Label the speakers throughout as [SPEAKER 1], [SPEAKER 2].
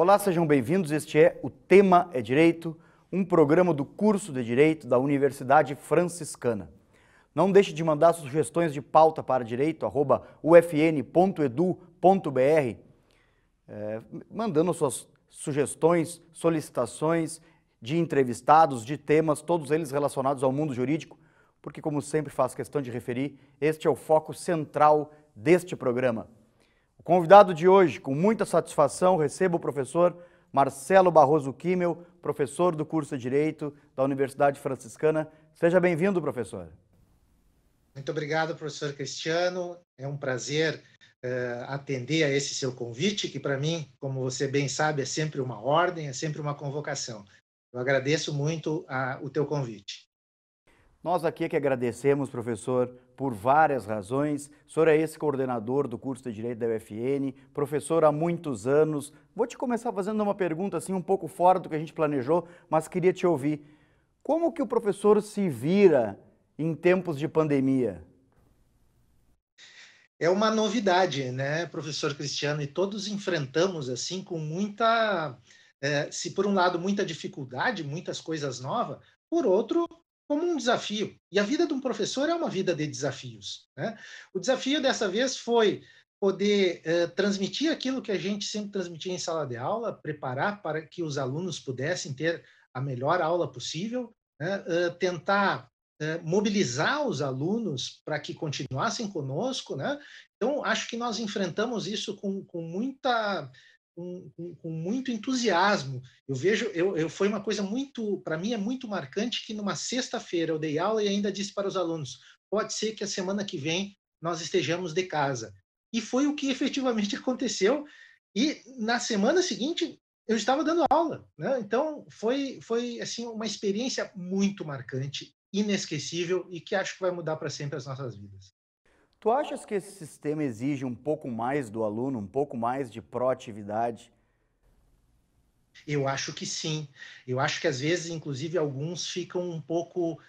[SPEAKER 1] Olá, sejam bem-vindos. Este é O Tema é Direito, um programa do curso de Direito da Universidade Franciscana. Não deixe de mandar sugestões de pauta para direito, @ufn.edu.br, mandando suas sugestões, solicitações de entrevistados, de temas, todos eles relacionados ao mundo jurídico, porque, como sempre faço questão de referir, este é o foco central deste programa. O convidado de hoje, com muita satisfação, recebo o professor Marcelo Barroso Kimmel, professor do curso de Direito da Universidade Franciscana. Seja bem-vindo, professor.
[SPEAKER 2] Muito obrigado, professor Cristiano. É um prazer atender a esse seu convite, que para mim, como você bem sabe, é sempre uma ordem, é sempre uma convocação. Eu agradeço muito o teu convite.
[SPEAKER 1] Nós aqui é que agradecemos, professor, por várias razões. O senhor é ex-coordenador do curso de Direito da UFN, professor há muitos anos. Vou te começar fazendo uma pergunta assim um pouco fora do que a gente planejou, mas queria te ouvir. Como que o professor se vira em tempos de pandemia?
[SPEAKER 2] É uma novidade, né, professor Cristiano? E todos enfrentamos assim com muita, se por um lado muita dificuldade, muitas coisas novas, por outro como um desafio. E a vida de um professor é uma vida de desafios, né? O desafio dessa vez foi poder transmitir aquilo que a gente sempre transmitia em sala de aula, preparar para que os alunos pudessem ter a melhor aula possível, né? Tentar mobilizar os alunos para que continuassem conosco, né? Então, acho que nós enfrentamos isso com muito entusiasmo. Eu vejo, foi uma coisa muito, para mim é muito marcante que numa sexta-feira eu dei aula e ainda disse para os alunos, pode ser que a semana que vem nós estejamos de casa. E foi o que efetivamente aconteceu. E na semana seguinte eu estava dando aula, né? Então foi assim uma experiência muito marcante, inesquecível e que acho que vai mudar para sempre as nossas vidas.
[SPEAKER 1] Tu achas que esse sistema exige um pouco mais do aluno, um pouco mais de proatividade?
[SPEAKER 2] Eu acho que sim. Eu acho que às vezes, inclusive, alguns ficam um pouco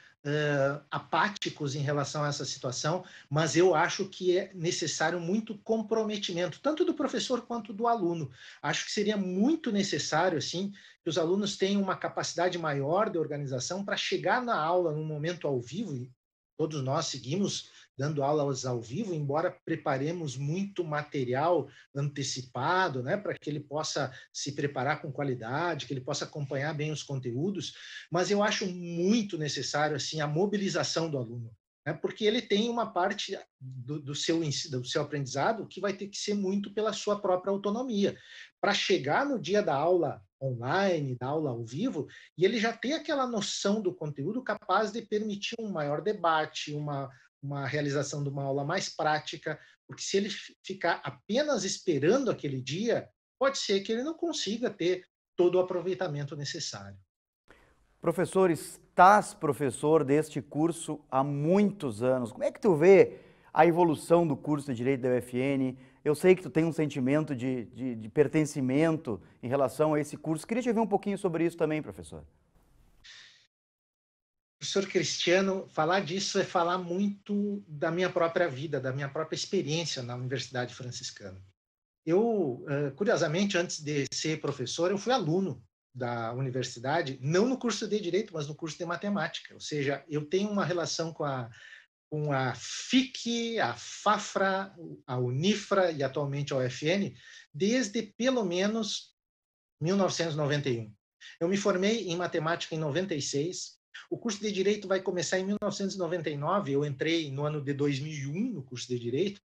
[SPEAKER 2] apáticos em relação a essa situação, mas eu acho que é necessário muito comprometimento, tanto do professor quanto do aluno. Acho que seria muito necessário, assim, que os alunos tenham uma capacidade maior de organização para chegar na aula num momento ao vivo, e todos nós seguimos dando aulas ao vivo, embora preparemos muito material antecipado, né, para que ele possa se preparar com qualidade, que ele possa acompanhar bem os conteúdos, mas eu acho muito necessário assim a mobilização do aluno, né, porque ele tem uma parte do seu aprendizado que vai ter que ser muito pela sua própria autonomia, para chegar no dia da aula online, da aula ao vivo, e ele já ter aquela noção do conteúdo capaz de permitir um maior debate, uma realização de uma aula mais prática, porque se ele ficar apenas esperando aquele dia, pode ser que ele não consiga ter todo o aproveitamento necessário.
[SPEAKER 1] Professor, estás professor deste curso há muitos anos. Como é que tu vê a evolução do curso de Direito da UFN? Eu sei que tu tem um sentimento de pertencimento em relação a esse curso. Queria te ouvir um pouquinho sobre isso também, professor.
[SPEAKER 2] Professor Cristiano, falar disso é falar muito da minha própria vida, da minha própria experiência na Universidade Franciscana. Eu, curiosamente, antes de ser professor, eu fui aluno da universidade, não no curso de Direito, mas no curso de Matemática. Ou seja, eu tenho uma relação com a FIC, a FAFRA, a Unifra e atualmente a UFN, desde pelo menos 1991. Eu me formei em matemática em 96. O curso de Direito vai começar em 1999. Eu entrei no ano de 2001 no curso de Direito,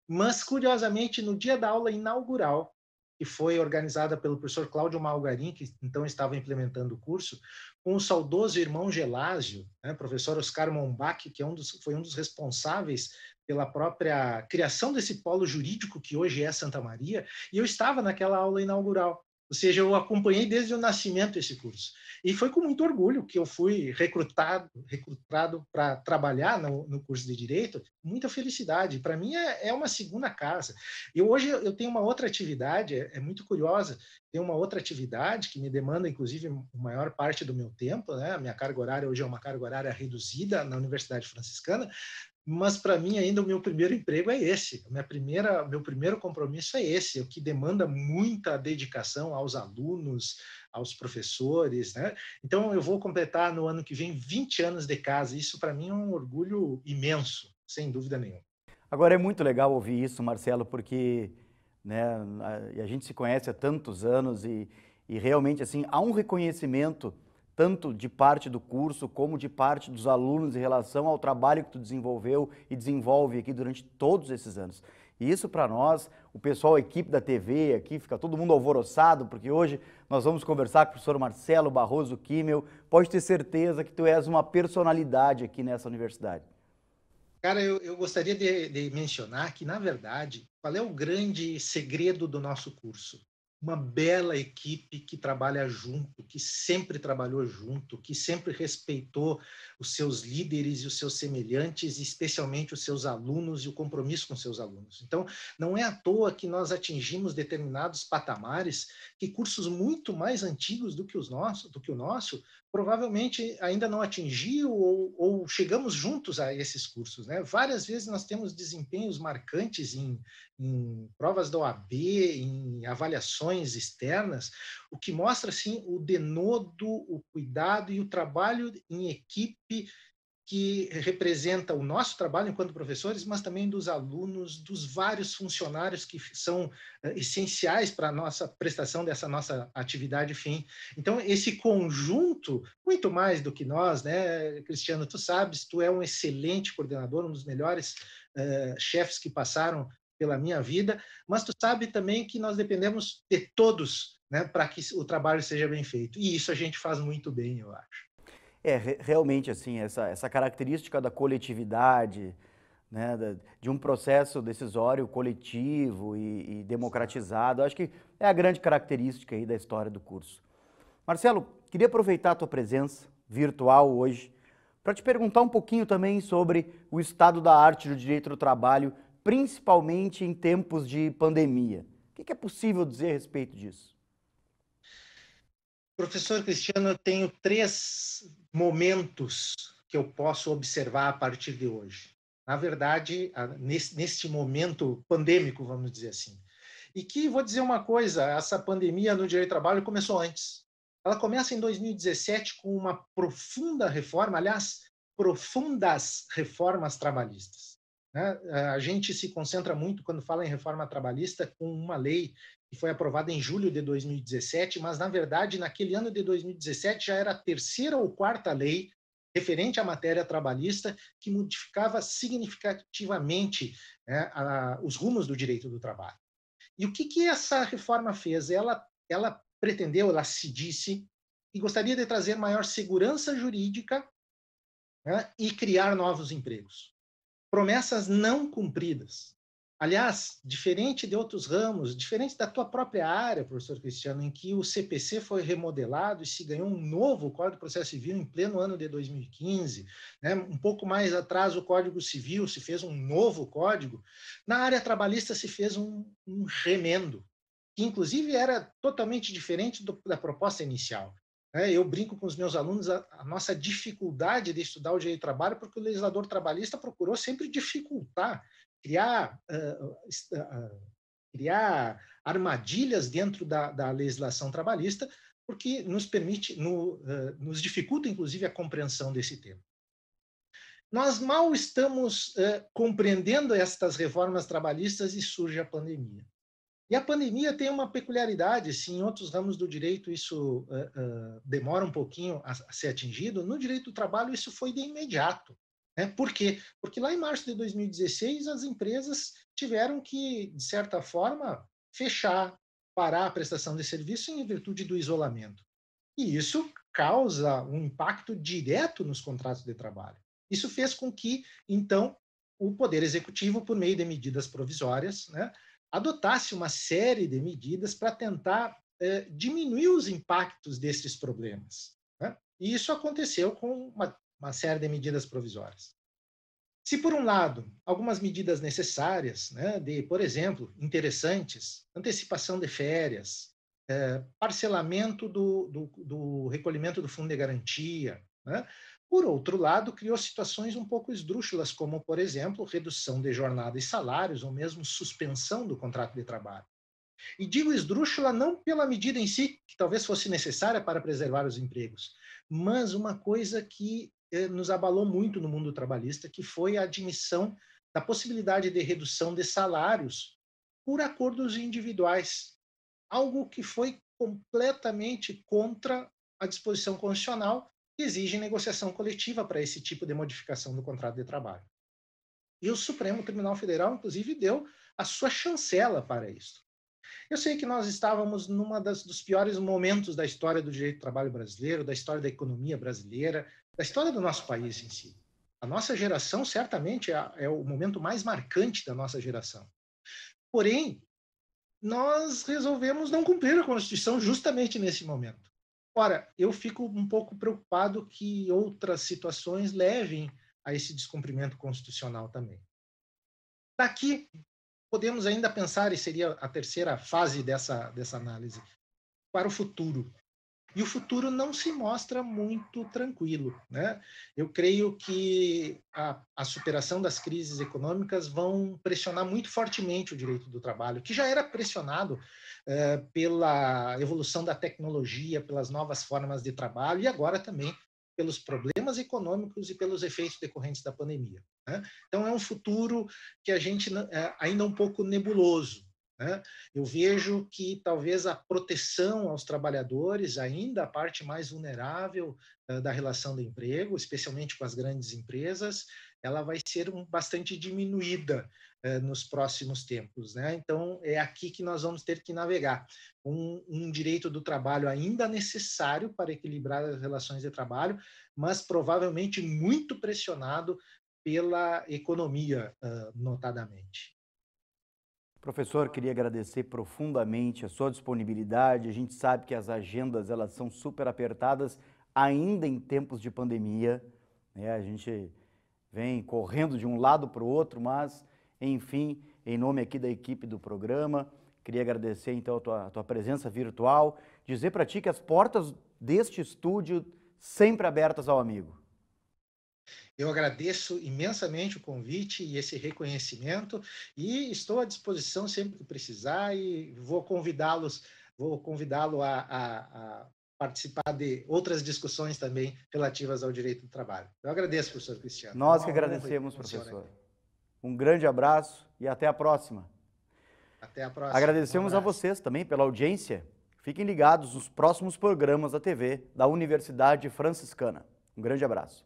[SPEAKER 2] mas, curiosamente, no dia da aula inaugural, que foi organizada pelo professor Cláudio Malgarin, que então estava implementando o curso, com o saudoso irmão Gelásio, né, professor Oscar Mombach, que foi um dos responsáveis pela própria criação desse polo jurídico que hoje é Santa Maria, e eu estava naquela aula inaugural. Ou seja, eu acompanhei desde o nascimento esse curso. E foi com muito orgulho que eu fui recrutado para trabalhar no curso de Direito, muita felicidade. Para mim é uma segunda casa. E hoje eu tenho uma outra atividade, é muito curiosa, tem uma outra atividade que me demanda, inclusive, a maior parte do meu tempo, né? A minha carga horária hoje é uma carga horária reduzida na Universidade Franciscana, mas para mim ainda o meu primeiro emprego é esse, meu primeiro compromisso é esse, o que demanda muita dedicação aos alunos, aos professores, né? Então eu vou completar no ano que vem 20 anos de casa, isso para mim é um orgulho imenso, sem dúvida nenhuma.
[SPEAKER 1] Agora é muito legal ouvir isso, Marcelo, porque né, a gente se conhece há tantos anos e realmente assim há um reconhecimento tanto de parte do curso como de parte dos alunos em relação ao trabalho que tu desenvolveu e desenvolve aqui durante todos esses anos. E isso para nós, o pessoal, a equipe da TV aqui, fica todo mundo alvoroçado, porque hoje nós vamos conversar com o professor Marcelo Barroso Kimmel. Pode ter certeza que tu és uma personalidade aqui nessa universidade.
[SPEAKER 2] Cara, eu gostaria de mencionar que, na verdade, qual é o grande segredo do nosso curso? Uma bela equipe que trabalha junto, que sempre trabalhou junto, que sempre respeitou os seus líderes e os seus semelhantes, e especialmente os seus alunos e o compromisso com seus alunos. Então, não é à toa que nós atingimos determinados patamares que cursos muito mais antigos do que o nosso provavelmente ainda não atingiu ou chegamos juntos a esses cursos, né? Várias vezes nós temos desempenhos marcantes em provas da OAB, em avaliações externas, o que mostra assim o denodo, o cuidado e o trabalho em equipe que representa o nosso trabalho enquanto professores, mas também dos alunos, dos vários funcionários que são essenciais para a nossa prestação dessa nossa atividade fim. Então, esse conjunto, muito mais do que nós, né, Cristiano, tu sabes, tu é um excelente coordenador, um dos melhores chefes que passaram pela minha vida, mas tu sabe também que nós dependemos de todos, né, para que o trabalho seja bem feito. E isso a gente faz muito bem, eu acho.
[SPEAKER 1] Realmente, assim, essa característica da coletividade, né, de um processo decisório coletivo e democratizado, acho que é a grande característica aí da história do curso. Marcelo, queria aproveitar a tua presença virtual hoje para te perguntar um pouquinho também sobre o estado da arte do direito do trabalho, principalmente em tempos de pandemia. O que é possível dizer a respeito disso?
[SPEAKER 2] Professor Cristiano, eu tenho 3 momentos que eu posso observar a partir de hoje. Na verdade, neste momento pandêmico, vamos dizer assim. E que, vou dizer uma coisa, essa pandemia no direito do trabalho começou antes. Ela começa em 2017 com uma profunda reforma, aliás, profundas reformas trabalhistas. Né? A gente se concentra muito, quando fala em reforma trabalhista, com uma lei que foi aprovada em julho de 2017, mas, na verdade, naquele ano de 2017 já era a terceira ou quarta lei referente à matéria trabalhista que modificava significativamente, né, os rumos do direito do trabalho. E o que essa reforma fez? Ela pretendeu, ela se disse, que gostaria de trazer maior segurança jurídica, né, e criar novos empregos. Promessas não cumpridas. Aliás, diferente de outros ramos, diferente da tua própria área, professor Cristiano, em que o CPC foi remodelado e se ganhou um novo Código de Processo Civil em pleno ano de 2015, né? Um pouco mais atrás o Código Civil se fez um novo código, na área trabalhista se fez um remendo, que inclusive era totalmente diferente da proposta inicial. Eu brinco com os meus alunos a nossa dificuldade de estudar o direito do trabalho, porque o legislador trabalhista procurou sempre dificultar, criar, criar armadilhas dentro da legislação trabalhista, porque nos permite, nos dificulta, inclusive, a compreensão desse tema. Nós mal estamos compreendendo estas reformas trabalhistas e surge a pandemia. E a pandemia tem uma peculiaridade, se em outros ramos do direito isso demora um pouquinho a ser atingido, no direito do trabalho isso foi de imediato. Né? Por quê? Porque lá em março de 2016 as empresas tiveram que, de certa forma, fechar, parar a prestação de serviço em virtude do isolamento. E isso causa um impacto direto nos contratos de trabalho. Isso fez com que, então, o Poder Executivo, por meio de medidas provisórias, né, adotasse uma série de medidas para tentar diminuir os impactos desses problemas. Né? E isso aconteceu com uma série de medidas provisórias. Se, por um lado, algumas medidas necessárias, né, por exemplo, interessantes, antecipação de férias, parcelamento do recolhimento do fundo de garantia, né, Por outro lado, criou situações um pouco esdrúxulas, como, por exemplo, redução de jornada e salários, ou mesmo suspensão do contrato de trabalho. E digo esdrúxula não pela medida em si, que talvez fosse necessária para preservar os empregos, mas uma coisa que nos abalou muito no mundo trabalhista, que foi a admissão da possibilidade de redução de salários por acordos individuais, algo que foi completamente contra a disposição constitucional que exige negociação coletiva para esse tipo de modificação do contrato de trabalho. E o Supremo Tribunal Federal, inclusive, deu a sua chancela para isso. Eu sei que nós estávamos dos piores momentos da história do direito do trabalho brasileiro, da história da economia brasileira, da história do nosso país em si. A nossa geração, certamente, é o momento mais marcante da nossa geração. Porém, nós resolvemos não cumprir a Constituição justamente nesse momento. Ora, eu fico um pouco preocupado que outras situações levem a esse descumprimento constitucional também. Daqui, podemos ainda pensar, e seria a terceira fase dessa análise, para o futuro. E o futuro não se mostra muito tranquilo, né? Eu creio que a superação das crises econômicas vão pressionar muito fortemente o direito do trabalho, que já era pressionado pela evolução da tecnologia, pelas novas formas de trabalho e agora também pelos problemas econômicos e pelos efeitos decorrentes da pandemia, né? Então é um futuro que a gente ainda é um pouco nebuloso, né? Eu vejo que talvez a proteção aos trabalhadores, ainda a parte mais vulnerável da relação do emprego, especialmente com as grandes empresas, ela vai ser bastante diminuída nos próximos tempos, né? Então, é aqui que nós vamos ter que navegar. Um direito do trabalho ainda necessário para equilibrar as relações de trabalho, mas provavelmente muito pressionado pela economia, notadamente.
[SPEAKER 1] Professor, queria agradecer profundamente a sua disponibilidade. A gente sabe que as agendas elas são super apertadas, ainda em tempos de pandemia, né? A gente vem correndo de um lado para o outro, mas, enfim, em nome aqui da equipe do programa, queria agradecer então a tua presença virtual, dizer para ti que as portas deste estúdio sempre abertas ao amigo.
[SPEAKER 2] Eu agradeço imensamente o convite e esse reconhecimento e estou à disposição sempre que precisar e vou convidá-lo a participar de outras discussões também relativas ao direito do trabalho. Eu agradeço, professor Cristiano. É
[SPEAKER 1] Nós
[SPEAKER 2] uma
[SPEAKER 1] que
[SPEAKER 2] honra
[SPEAKER 1] agradecemos,
[SPEAKER 2] com o senhor
[SPEAKER 1] professor.
[SPEAKER 2] aqui.
[SPEAKER 1] Um grande abraço e até a próxima.
[SPEAKER 2] Até a próxima.
[SPEAKER 1] Agradecemos
[SPEAKER 2] Um
[SPEAKER 1] a
[SPEAKER 2] abraço.
[SPEAKER 1] vocês também pela audiência. Fiquem ligados nos próximos programas da TV da Universidade Franciscana. Um grande abraço.